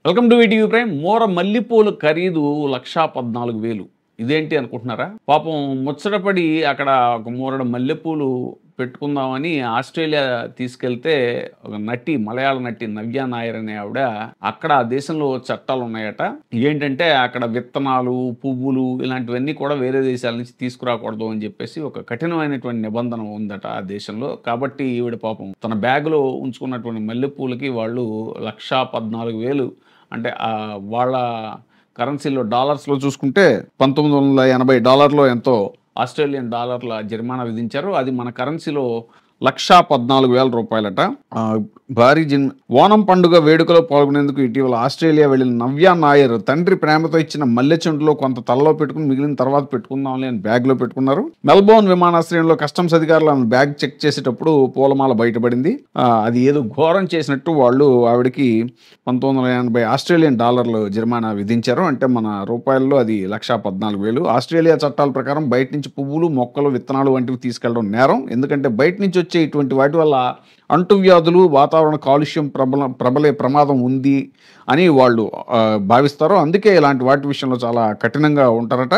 Welcome to VTV prime. మోర మల్లెపూలు ఖరీదు 1,14,000. ఇదేంటి అనుకుంటున్నారా? పాపం ముచ్చటపడి అక్కడ ఒక మూరడు మల్లెపూలు పెట్టుకుందామని ఆస్ట్రేలియా తీసుకెళ్తే ఒక నటి, మలయాళ నటి నవ్య నాయర్ అనే ఆవిడ అక్కడ ఆ దేశంలో చట్టాలు ఉన్నాయట. ఏంటంటే అక్కడ విత్తనాలు, పువ్వులు ఇలాంటివన్నీ కూడా వేరే దేశాల నుంచి తీసుకురాకూడదు అని చెప్పేసి ఒక కఠినమైనటువంటి నిబంధన ఉందట ఆ దేశంలో. కాబట్టి ఈవిడ పాపం తన బ్యాగులో ఉంచుకున్నటువంటి మల్లెపూలకి వాళ్ళు 1,14,000 అంటే వాళ్ళ కరెన్సీలో డాలర్స్లో చూసుకుంటే $1980 ఎంతో ఆస్ట్రేలియన్ డాలర్ల జరిమానా విధించారు. అది మన కరెన్సీలో 1,14,000 భారీ ఓనం పండుగ వేడుకలో పాల్గొనేందుకు ఇటీవల ఆస్ట్రేలియా వెళ్లిన నవ్య నాయర్ తండ్రి ప్రేమతో ఇచ్చిన మల్లె చెండులో కొంత తలలో పెట్టుకుని మిగిలిన తర్వాత పెట్టుకుందాంలే అని బ్యాగ్లో పెట్టుకున్నారు. మెల్బోర్న్ విమానాశ్రయంలో కస్టమ్స్ అధికారులు ఆమె బ్యాగ్ చెక్ చేసేటప్పుడు పూలమాల బయటపడింది. అది ఏదో ఘోరం చేసినట్టు వాళ్ళు ఆవిడకి $1980 జరిమానా విధించారు. అంటే మన రూపాయల్లో అది 1,14,000. ఆస్ట్రేలియా చట్టాల ప్రకారం బయట నుంచి పువ్వులు, మొక్కలు, విత్తనాలు వంటివి తీసుకెళ్లడం నేరం. ఎందుకంటే బయట నుంచి వచ్చే ఇటువంటి వాటి వల్ల అంటువ్యాధులు, వాతావరణ కాలుష్యం ప్రబలే ప్రమాదం ఉంది అని వాళ్ళు భావిస్తారు. అందుకే ఇలాంటి వాటి విషయంలో చాలా కఠినంగా ఉంటారట.